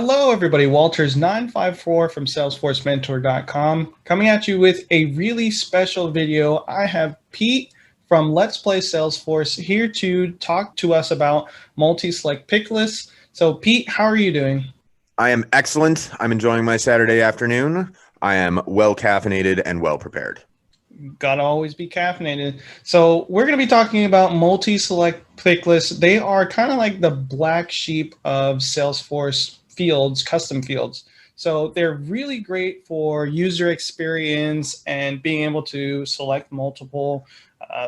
Hello, everybody. Walters 954 from SalesforceMentor.com coming at you with a really special video. I have Pete from Let's Play Salesforce here to talk to us about MultiSelect Picklist. So, Pete, how are you doing? I am excellent. I'm enjoying my Saturday afternoon. I am well caffeinated and well prepared. Gotta always be caffeinated. So, we're going to be talking about MultiSelect Picklist. They are kind of like the black sheep of Salesforce fields, custom fields. So they're really great for user experience and being able to select multiple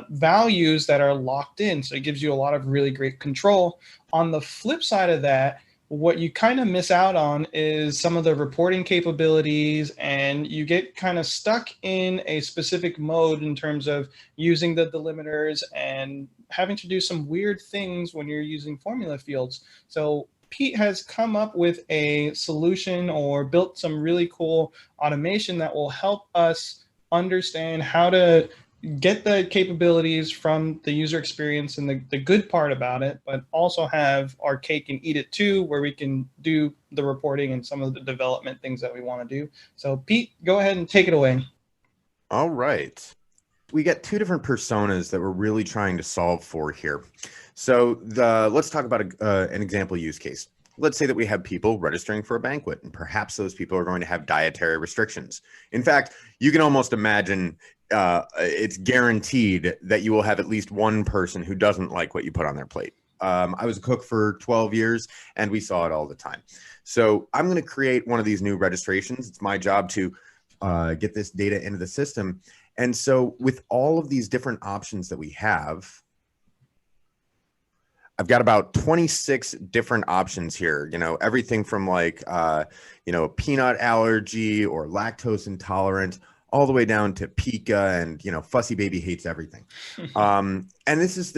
values that are locked in. So it gives you a lot of really great control. On the flip side of that, what you kind of miss out on is some of the reporting capabilities, and you get kind of stuck in a specific mode in terms of using the delimiters and having to do some weird things when you're using formula fields. So Pete has come up with a solution or built some really cool automation that will help us understand how to get the capabilities from the user experience and the good part about it, but also have our cake and eat it too, where we can do the reporting and some of the development things that we want to do. So Pete, go ahead and take it away. All right. We get two different personas that we're really trying to solve for here. So let's talk about an example use case. Let's say that we have people registering for a banquet, and perhaps those people are going to have dietary restrictions. In fact, you can almost imagine it's guaranteed that you will have at least one person who doesn't like what you put on their plate. I was a cook for 12 years, and we saw it all the time. So I'm going to create one of these new registrations. It's my job to get this data into the system. And so with all of these different options that we have, I've got about 26 different options here, everything from like, peanut allergy or lactose intolerant, all the way down to pica and, fussy baby hates everything. And this is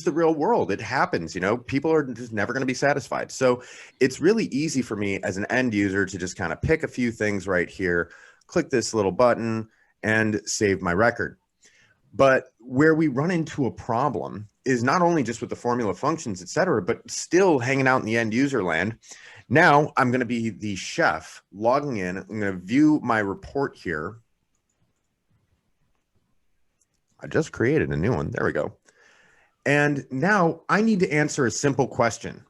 the real world. It happens, people are just never going to be satisfied. So it's really easy for me as an end user to just kind of pick a few things right here, click this little button and save my record. But where we run into a problem is not only just with the formula functions, et cetera, but still hanging out in the end user land. Now I'm going to be the chef logging in. I'm going to view my report here. I just created a new one. There we go. And now I need to answer a simple question.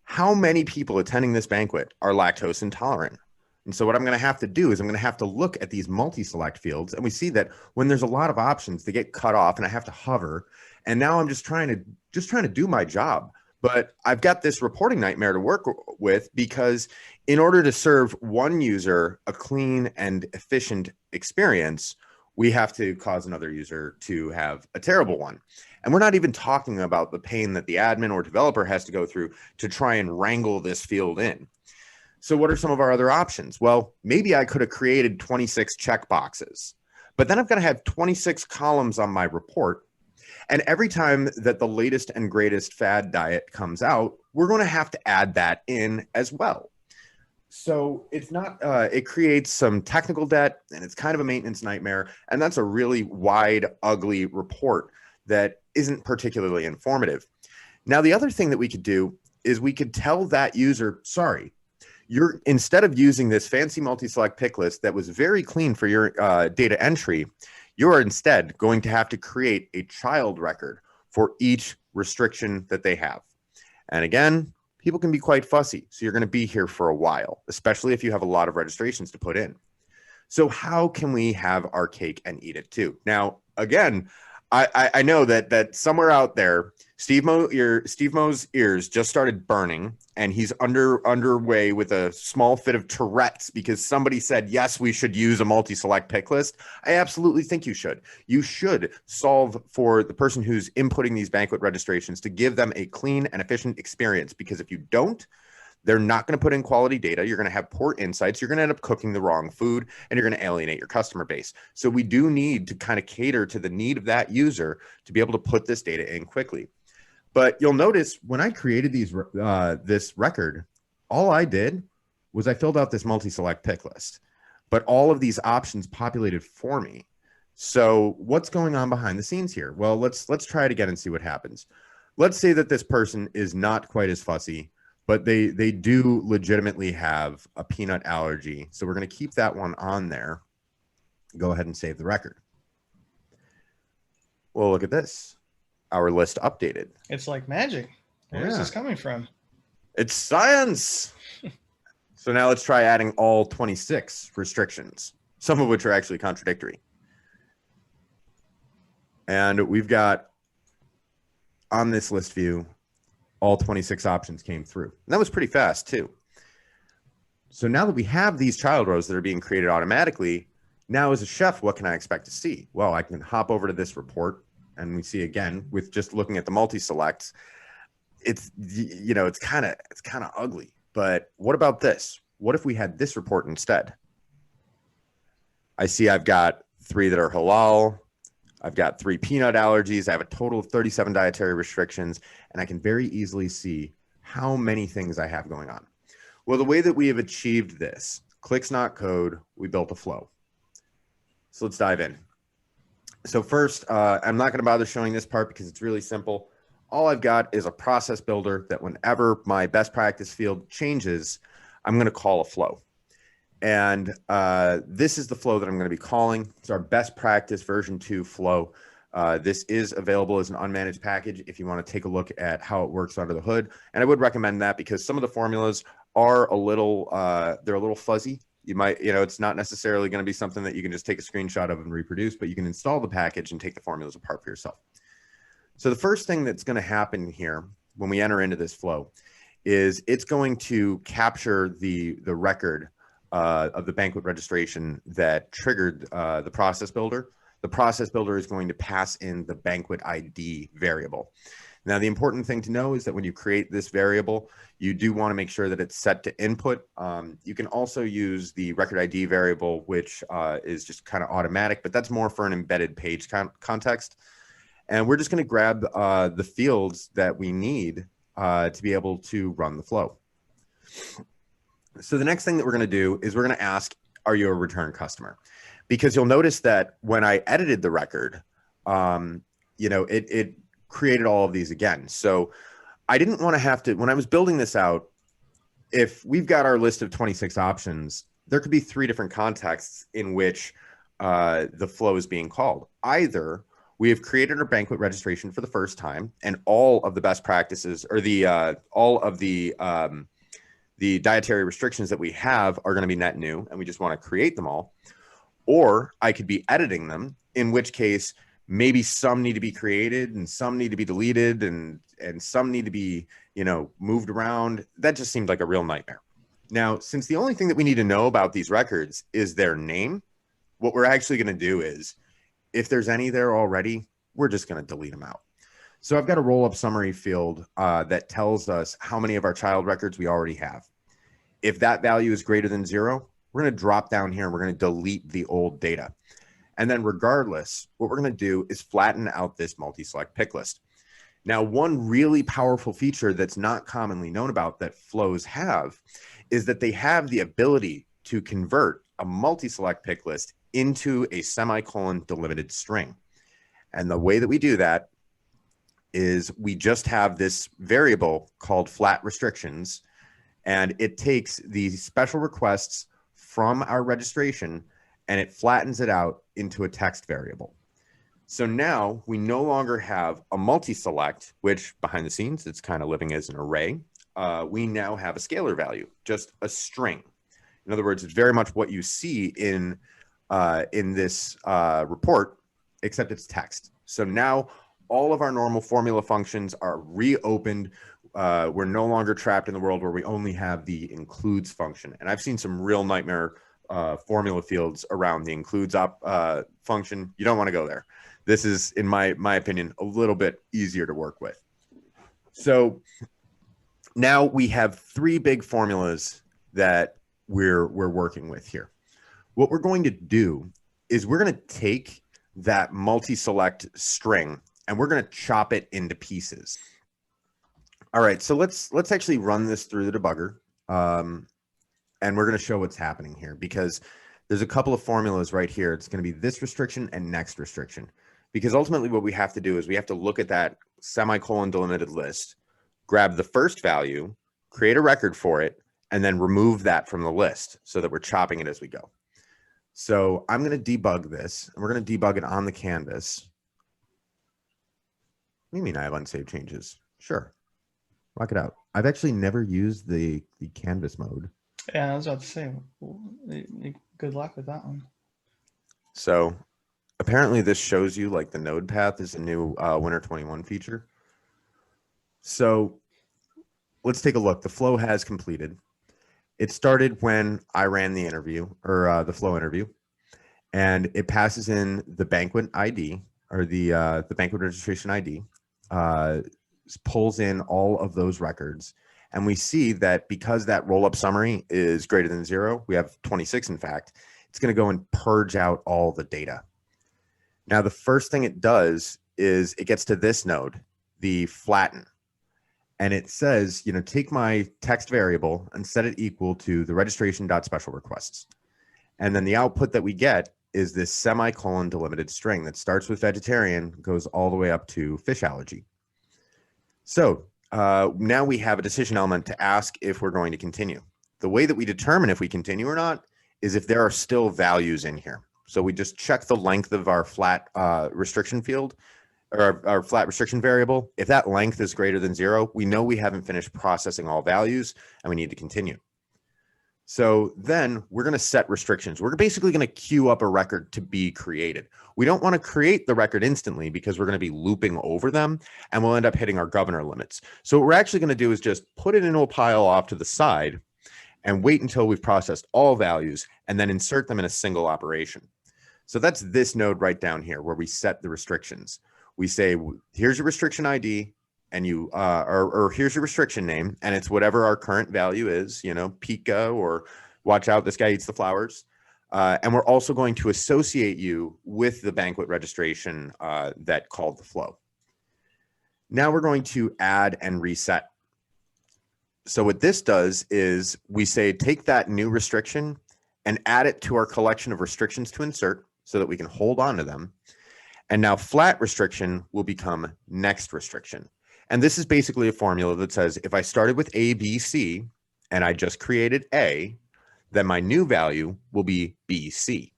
How many people attending this banquet are lactose intolerant? And so what I'm going to have to do is I'm going to have to look at these multi-select fields. And we see that when there's a lot of options, they get cut off and I have to hover. And now I'm just trying to do my job. But I've got this reporting nightmare to work with, because in order to serve one user a clean and efficient experience, we have to cause another user to have a terrible one. And we're not even talking about the pain that the admin or developer has to go through to try and wrangle this field in. So what are some of our other options? Well, maybe I could have created 26 checkboxes, but then I've got to have 26 columns on my report. And every time that the latest and greatest fad diet comes out, we're going to have to add that in as well. So it's not, it creates some technical debt, and it's kind of a maintenance nightmare. And that's a really wide, ugly report that isn't particularly informative. Now, the other thing that we could do is we could tell that user, sorry, instead of using this fancy multi-select pick list that was very clean for your data entry, you're instead going to have to create a child record for each restriction that they have. And again, people can be quite fussy, so you're going to be here for a while, especially if you have a lot of registrations to put in. So how can we have our cake and eat it too? Now, again, I know that somewhere out there, Steve Mo's ears just started burning, and he's underway with a small fit of Tourette's because somebody said, yes, we should use a multi-select pick list. I absolutely think you should. You should solve for the person who's inputting these banquet registrations to give them a clean and efficient experience, because if you don't, they're not going to put in quality data. You're going to have poor insights. You're going to end up cooking the wrong food, and you're going to alienate your customer base. So we do need to kind of cater to the need of that user to be able to put this data in quickly. But you'll notice when I created this record, all I did was I filled out this multi-select pick list, but all of these options populated for me. So what's going on behind the scenes here? Well, let's try it again and see what happens. Let's say that this person is not quite as fussy. but they do legitimately have a peanut allergy. So we're going to keep that one on there. Go ahead and save the record. Well, look at this. Our list updated. It's like magic. Where is this coming from? It's science. So now let's try adding all 26 restrictions, some of which are actually contradictory. And we've got on this list view, all 26 options came through. And that was pretty fast too. So now that we have these child rows that are being created automatically, now as a chef, what can I expect to see? Well, I can hop over to this report and we see again, with just looking at the multi-selects, it's, you know, it's kind of ugly. But what about this? What if we had this report instead? I see I've got 3 that are halal. I've got 3 peanut allergies. I have a total of 37 dietary restrictions, and I can very easily see how many things I have going on. Well, the way that we have achieved this, clicks not code, we built a flow. So let's dive in. So first, I'm not going to bother showing this part because it's really simple. All I've got is a process builder that whenever my best practice field changes, I'm going to call a flow. And this is the flow that I'm going to be calling. It's our best practice version 2 flow. This is available as an unmanaged package if you want to take a look at how it works under the hood. And I would recommend that because some of the formulas are a little, they're a little fuzzy. You might, you know, it's not necessarily going to be something that you can just take a screenshot of and reproduce, but you can install the package and take the formulas apart for yourself. So the first thing that's going to happen here when we enter into this flow is it's going to capture the record of the banquet registration that triggered the process builder. The process builder is going to pass in the banquet ID variable. Now, the important thing to know is that when you create this variable, you do want to make sure that it's set to input. You can also use the record ID variable, which is just kind of automatic, but that's more for an embedded page context. And we're just going to grab the fields that we need to be able to run the flow. So the next thing that we're going to do is we're going to ask, are you a return customer? Because you'll notice that when I edited the record, you know, it created all of these again. So I didn't want to have to, when I was building this out, if we've got our list of 26 options, there could be 3 different contexts in which the flow is being called. Either we have created our banquet registration for the first time and all of the best practices or all of the dietary restrictions that we have are going to be net new and we just want to create them all. Or I could be editing them, in which case maybe some need to be created and some need to be deleted and some need to be, you know, moved around. That just seemed like a real nightmare. Now, since the only thing that we need to know about these records is their name, what we're actually going to do is if there's any there already, we're just going to delete them out. So I've got a roll-up summary field that tells us how many of our child records we already have. If that value is greater than 0, we're going to drop down here and we're going to delete the old data. And then regardless, what we're going to do is flatten out this MultiSelect pick list. Now, one really powerful feature that's not commonly known about that flows have is that they have the ability to convert a MultiSelect pick list into a semicolon delimited string. And the way that we do that is we just have this variable called flat restrictions, and it takes the special requests from our registration and it flattens it out into a text variable. So now we no longer have a multi-select, which behind the scenes, it's kind of living as an array. We now have a scalar value, just a string. In other words, it's very much what you see in this report, except it's text. So now all of our normal formula functions are reopened. We're no longer trapped in the world where we only have the includes function. And I've seen some real nightmare formula fields around the includes function. You don't want to go there. This is, in my opinion, a little bit easier to work with. So now we have 3 big formulas that we're working with here. What we're going to do is we're going to take that multi-select string and we're going to chop it into pieces. All right, so let's actually run this through the debugger. And we're going to show what's happening here because there's a couple of formulas right here. It's going to be this restriction and next restriction. Because ultimately what we have to do is we have to look at that semicolon delimited list, grab the first value, create a record for it, and then remove that from the list so that we're chopping it as we go. So I'm going to debug this, and we're going to debug it on the canvas. What do you mean I have unsaved changes? Sure. Rock it out. I've actually never used the canvas mode. Yeah, I was about to say, good luck with that one. So apparently this shows you like the node path is a new Winter 21 feature. So let's take a look. The flow has completed. It started when I ran the interview or the flow interview, and it passes in the banquet ID or the banquet registration ID, pulls in all of those records. And we see that because that roll-up summary is greater than 0, we have 26 in fact, it's going to go and purge out all the data. Now, the first thing it does is it gets to this node, the flatten. And it says, you know, take my text variable and set it equal to the registration.special requests. And then the output that we get is this semicolon delimited string that starts with vegetarian, goes all the way up to fish allergy. So now we have a decision element to ask if we're going to continue. The way that we determine if we continue or not is if there are still values in here. So we just check the length of our flat restriction field or our flat restriction variable. If that length is greater than 0, we know we haven't finished processing all values and we need to continue. So then we're going to set restrictions. We're basically going to queue up a record to be created. We don't want to create the record instantly because we're going to be looping over them and we'll end up hitting our governor limits. So what we're actually going to do is just put it into a pile off to the side and wait until we've processed all values and then insert them in a single operation. So that's this node right down here where we set the restrictions. We say, here's your restriction ID, and you or here's your restriction name, and it's whatever our current value is, you know, Pika or watch out, this guy eats the flowers. And we're also going to associate you with the banquet registration that called the flow. Now we're going to add and reset. So what this does is we say, take that new restriction and add it to our collection of restrictions to insert so that we can hold on to them. And now flat restriction will become next restriction. And this is basically a formula that says if I started with A, B, C, and I just created A, then my new value will be B, C.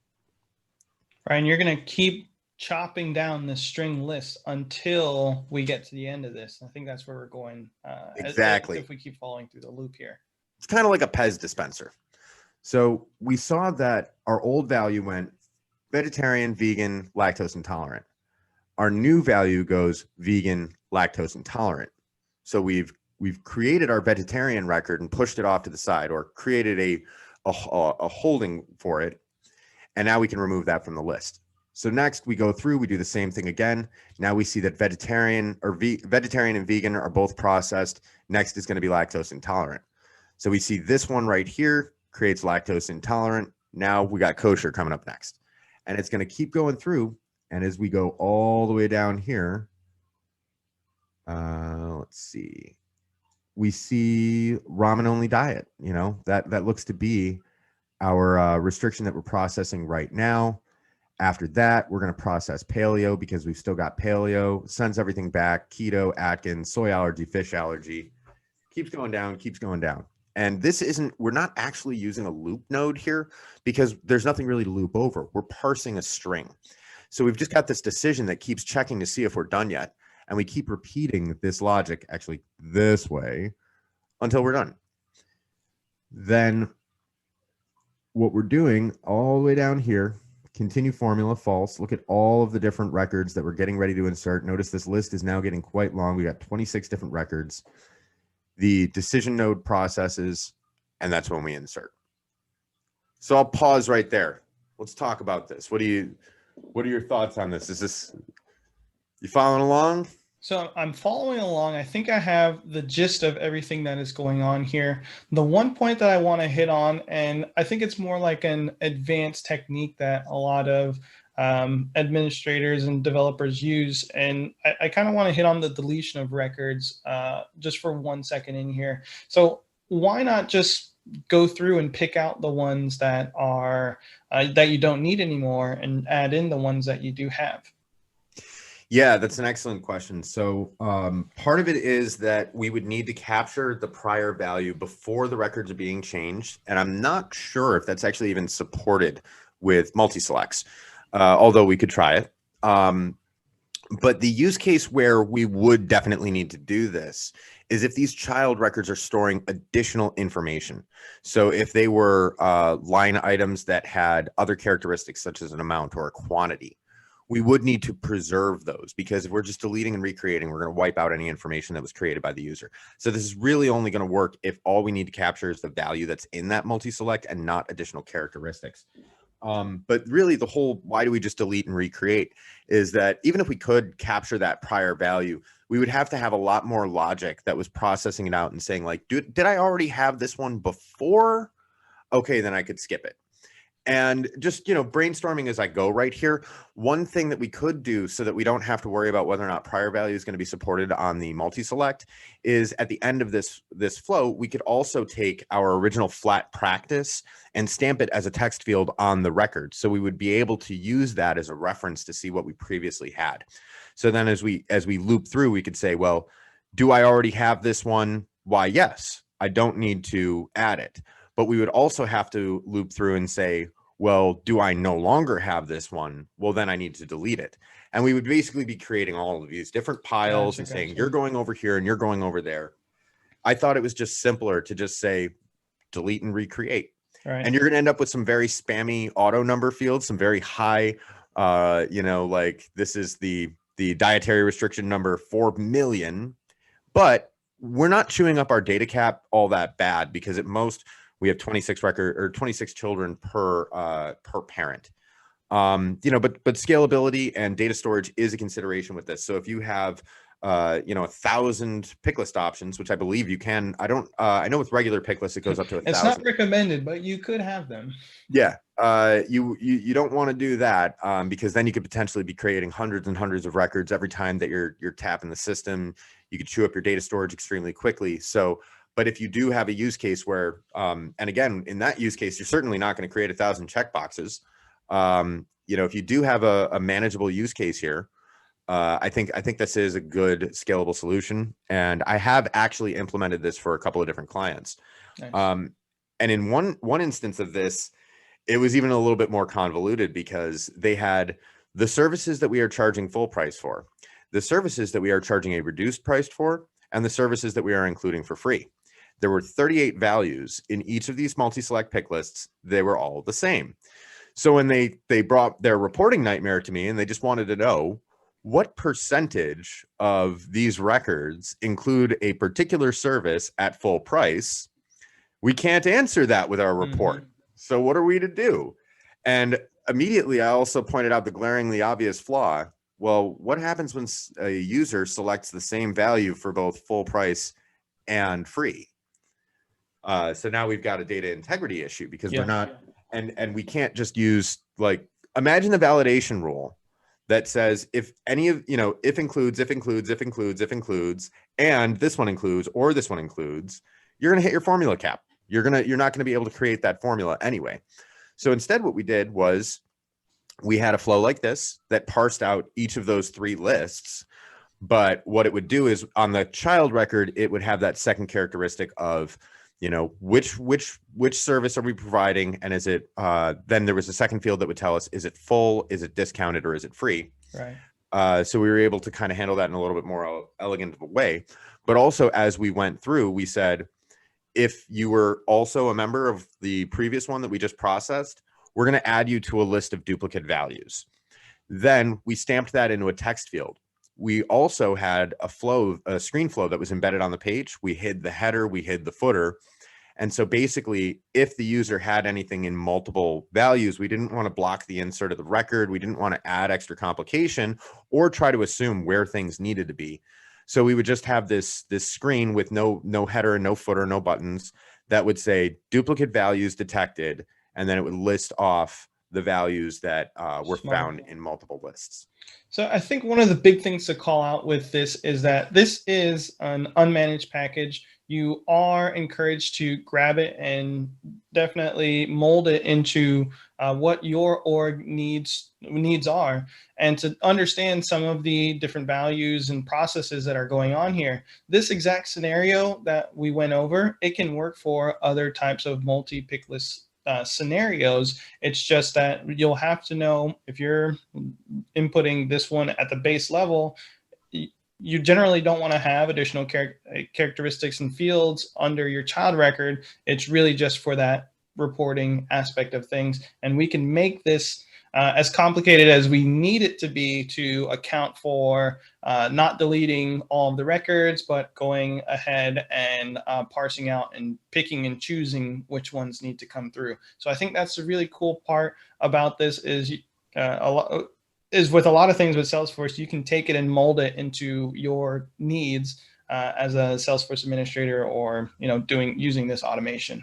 Right, and you're going to keep chopping down the string list until we get to the end of this. I think that's where we're going. Exactly. If we keep following through the loop here. It's kind of like a Pez dispenser. So we saw that our old value went vegetarian, vegan, lactose intolerant. Our new value goes vegan, lactose intolerant. So we've created our vegetarian record and pushed it off to the side, or created a holding for it. And now we can remove that from the list. So next we go through, we do the same thing again. Now we see that vegetarian and vegan are both processed. Next is going to be lactose intolerant. So we see this one right here creates lactose intolerant. Now we got kosher coming up next. And it's going to keep going through. And as we go all the way down here, let's see, we see ramen only diet. You know, that looks to be our restriction that we're processing right now. After that, we're going to process paleo because we've still got paleo, sends everything back, keto, Atkins, soy allergy, fish allergy, keeps going down, keeps going down. And this isn't, we're not actually using a loop node here because there's nothing really to loop over. We're parsing a string. So we've just got this decision that keeps checking to see if we're done yet. And we keep repeating this logic actually this way until we're done. Then what we're doing all the way down here, continue formula, false. Look at all of the different records that we're getting ready to insert. Notice this list is now getting quite long. We got 26 different records. The decision node processes, and that's when we insert. So I'll pause right there. Let's talk about this. What are your thoughts on this? Is this, you following along? So I'm following along. I think I have the gist of everything that is going on here. The one point that I want to hit on, and I think it's more like an advanced technique that a lot of administrators and developers use. And I kind of want to hit on the deletion of records just for 1 second in here. So why not just go through and pick out the ones that are that you don't need anymore and add in the ones that you do have? Yeah, that's an excellent question. So part of it is that we would need to capture the prior value before the records are being changed. And I'm not sure if that's actually even supported with multi-selects, although we could try it. But the use case where we would definitely need to do this is if these child records are storing additional information. So if they were line items that had other characteristics such as an amount or a quantity, we would need to preserve those, because if we're just deleting and recreating, we're going to wipe out any information that was created by the user. So this is really only going to work if all we need to capture is the value that's in that multi-select and not additional characteristics. But really the whole why do we just delete and recreate is that even if we could capture that prior value, we would have to have a lot more logic that was processing it out and saying like, did I already have this one before? Okay, then I could skip it. And just, brainstorming as I go right here, one thing that we could do so that we don't have to worry about whether or not prior value is going to be supported on the multi-select is at the end of this flow, we could also take our original flat practice and stamp it as a text field on the record. So we would be able to use that as a reference to see what we previously had. So then as we loop through, we could say, well, do I already have this one? Why, yes, I don't need to add it. But we would also have to loop through and say, well, do I no longer have this one? Well, then I need to delete it. And we would basically be creating all of these different piles and saying, you're going over here and you're going over there. I thought it was just simpler to just say, delete and recreate. Right. And you're going to end up with some very spammy auto number fields, some very high, like this is the dietary restriction number 4 million. But we're not chewing up our data cap all that bad, because at most, we have 26 children per parent. But scalability and data storage is a consideration with this. So if you have 1,000 Picklist options, which I believe you can, I know with regular Picklist it goes up to 1,000. It's not recommended, but you could have them. Yeah, you don't want to do that, because then you could potentially be creating hundreds and hundreds of records every time that you're tapping the system. You could chew up your data storage extremely quickly. So. But if you do have a use case where, and again, in that use case, you're certainly not going to create 1,000 checkboxes. If you do have a manageable use case here, I think this is a good scalable solution. And I have actually implemented this for a couple of different clients. Nice. And in one instance of this, it was even a little bit more convoluted, because they had the services that we are charging full price for, the services that we are charging a reduced price for, and the services that we are including for free. There were 38 values in each of these multi-select pick lists. They were all the same. So when they brought their reporting nightmare to me and they just wanted to know what percentage of these records include a particular service at full price, we can't answer that with our report. Mm-hmm. So what are we to do? And immediately I also pointed out the glaringly obvious flaw. Well, what happens when a user selects the same value for both full price and free? So now we've got a data integrity issue, because we're not, and we can't just use, like, imagine the validation rule that says if any of, if includes, and this one includes, or this one includes, you're going to hit your formula cap. You're not going to be able to create that formula anyway. So instead, what we did was we had a flow like this that parsed out each of those 3 lists. But what it would do is on the child record, it would have that second characteristic of, which service are we providing? And is it, then there was a second field that would tell us, is it full, is it discounted, or is it free? Right. So we were able to kind of handle that in a little bit more elegant of a way. But also, as we went through, we said, if you were also a member of the previous one that we just processed, we're going to add you to a list of duplicate values. Then we stamped that into a text field. We also had a screen flow that was embedded on the page. We hid the header, we hid the footer. And so basically, if the user had anything in multiple values, we didn't want to block the insert of the record. We didn't want to add extra complication or try to assume where things needed to be. So we would just have this screen with no header, no footer, no buttons that would say duplicate values detected. And then it would list off the values that were found in multiple lists. So I think one of the big things to call out with this is that this is an unmanaged package. you are encouraged to grab it and definitely mold it into what your org needs are, and to understand some of the different values and processes that are going on here. This exact scenario that we went over, it can work for other types of multi-pick list scenarios. It's just that you'll have to know, if you're inputting this one at the base level, you generally don't want to have additional characteristics and fields under your child record. It's really just for that reporting aspect of things. And we can make this as complicated as we need it to be to account for not deleting all of the records, but going ahead and parsing out and picking and choosing which ones need to come through. So I think that's the really cool part about this is with a lot of things with Salesforce, you can take it and mold it into your needs as a Salesforce administrator, or using this automation.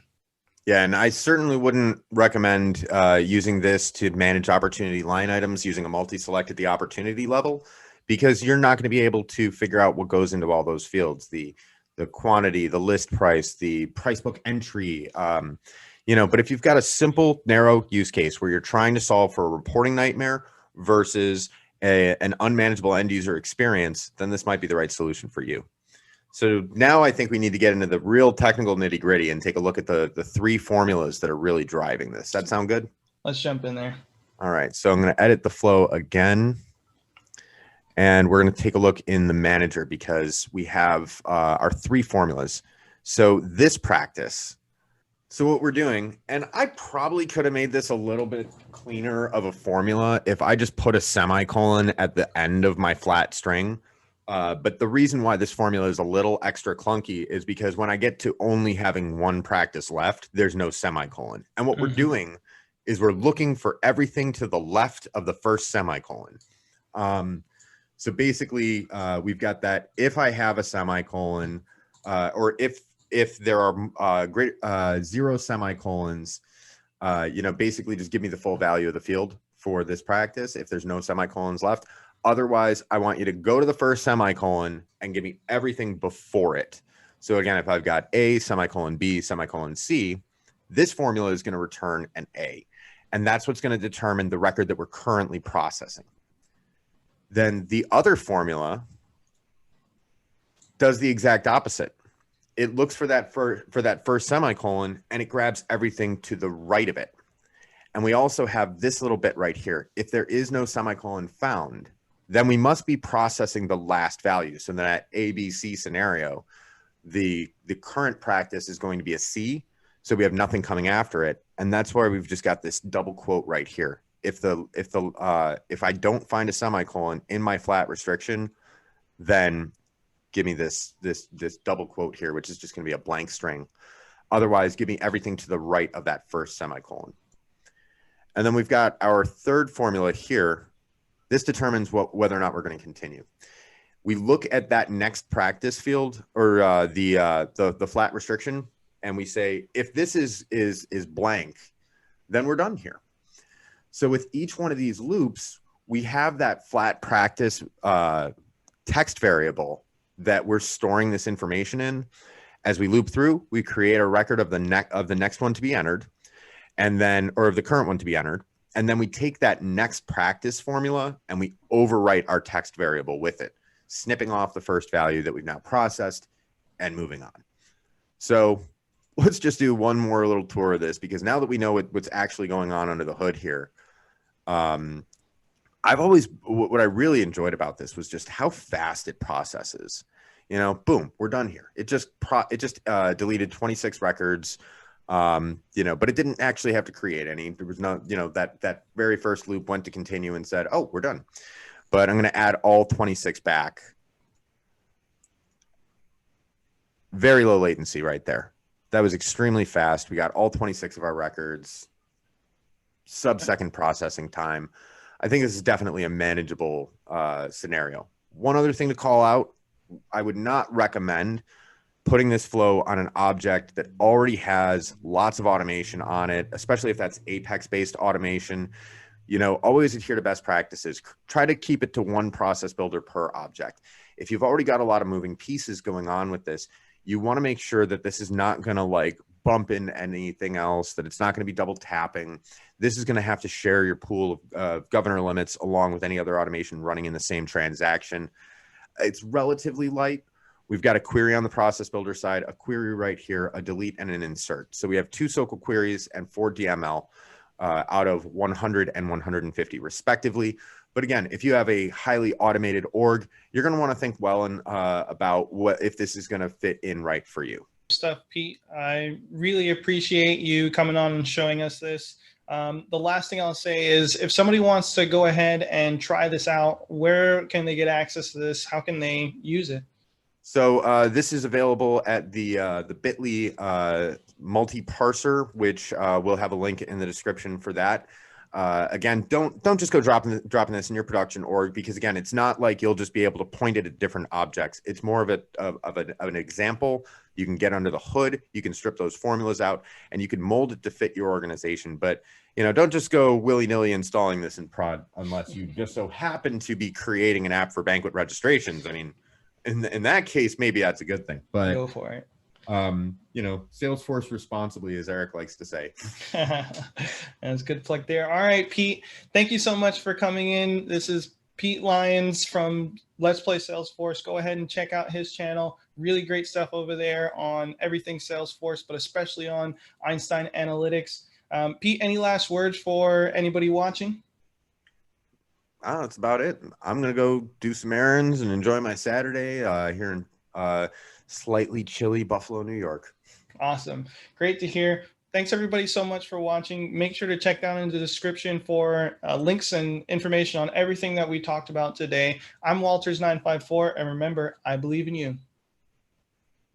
Yeah, and I certainly wouldn't recommend using this to manage opportunity line items using a multi-select at the opportunity level, because you're not going to be able to figure out what goes into all those fields, the quantity, the list price, the price book entry. But if you've got a simple, narrow use case where you're trying to solve for a reporting nightmare versus an unmanageable end user experience, then this might be the right solution for you. So now I think we need to get into the real technical nitty gritty and take a look at the three formulas that are really driving this. That sound good? Let's jump in there. All right. So I'm going to edit the flow again. And we're going to take a look in the manager, because we have our three formulas. So this practice. So what we're doing, and I probably could have made this a little bit cleaner of a formula if I just put a semicolon at the end of my flat string. But the reason why this formula is a little extra clunky is because when I get to only having one practice left, there's no semicolon. And what we're doing is we're looking for everything to the left of the first semicolon. So basically, we've got that if I have a semicolon, or if there are zero semicolons, basically just give me the full value of the field for this practice if there's no semicolons left. Otherwise, I want you to go to the first semicolon and give me everything before it. So again, if I've got A, semicolon B, semicolon C, this formula is going to return an A. And that's what's going to determine the record that we're currently processing. Then the other formula does the exact opposite. It looks for that first semicolon, and it grabs everything to the right of it. And we also have this little bit right here. If there is no semicolon found, then we must be processing the last value. So in that ABC scenario, the current practice is going to be a C. So we have nothing coming after it. And that's why we've just got this double quote right here. If I don't find a semicolon in my flat restriction, then give me this double quote here, which is just going to be a blank string. Otherwise, give me everything to the right of that first semicolon. And then we've got our third formula here. This determines whether or not we're going to continue. We look at that next practice field, or the flat restriction, and we say, if this is blank, then we're done here. So with each one of these loops, we have that flat practice text variable that we're storing this information in. As we loop through, we create a record of the next one to be entered, and then, or of the current one to be entered. And then we take that next practice formula and we overwrite our text variable with it, snipping off the first value that we've now processed and moving on. So let's just do one more little tour of this, because now that we know what's actually going on under the hood here, what I really enjoyed about this was just how fast it processes. Boom, we're done here. It just deleted 26 records. But it didn't actually have to create any. There was no, that very first loop went to continue and said, oh, we're done. But I'm going to add all 26 back. Very low latency right there. That was extremely fast. We got all 26 of our records, sub-second processing time. I think this is definitely a manageable scenario. One other thing to call out, I would not recommend putting this flow on an object that already has lots of automation on it, especially if that's Apex-based automation. Always adhere to best practices. Try to keep it to one process builder per object. If you've already got a lot of moving pieces going on with this, you want to make sure that this is not going to like bump in anything else, that it's not going to be double tapping. This is going to have to share your pool of governor limits along with any other automation running in the same transaction. It's relatively light. We've got a query on the process builder side, a query right here, a delete, and an insert. So we have 2 SOQL queries and 4 DML out of 100 and 150 respectively. But again, if you have a highly automated org, you're going to want to think well about what if this is going to fit in right for you. Stuff, Pete. I really appreciate you coming on and showing us this. The last thing I'll say is if somebody wants to go ahead and try this out, where can they get access to this? How can they use it? So this is available at the Bitly multi-parser, which we'll have a link in the description for that. Again, don't just go dropping this in your production org, because again, it's not like you'll just be able to point it at different objects. It's more of an example. You can get under the hood, you can strip those formulas out, and you can mold it to fit your organization. But don't just go willy-nilly installing this in prod unless you just so happen to be creating an app for banquet registrations. I mean, in that case, maybe that's a good thing. But go for it. Salesforce responsibly, as Eric likes to say. That's a good plug there. All right, Pete, thank you so much for coming in. This is Pete Lyons from Let's Play Salesforce. Go ahead and check out his channel. Really great stuff over there on everything Salesforce, but especially on Einstein Analytics. Pete, any last words for anybody watching? Oh, that's about it. I'm going to go do some errands and enjoy my Saturday here in slightly chilly Buffalo, New York. Awesome. Great to hear. Thanks everybody so much for watching. Make sure to check down in the description for links and information on everything that we talked about today. I'm Walters954, and remember, I believe in you.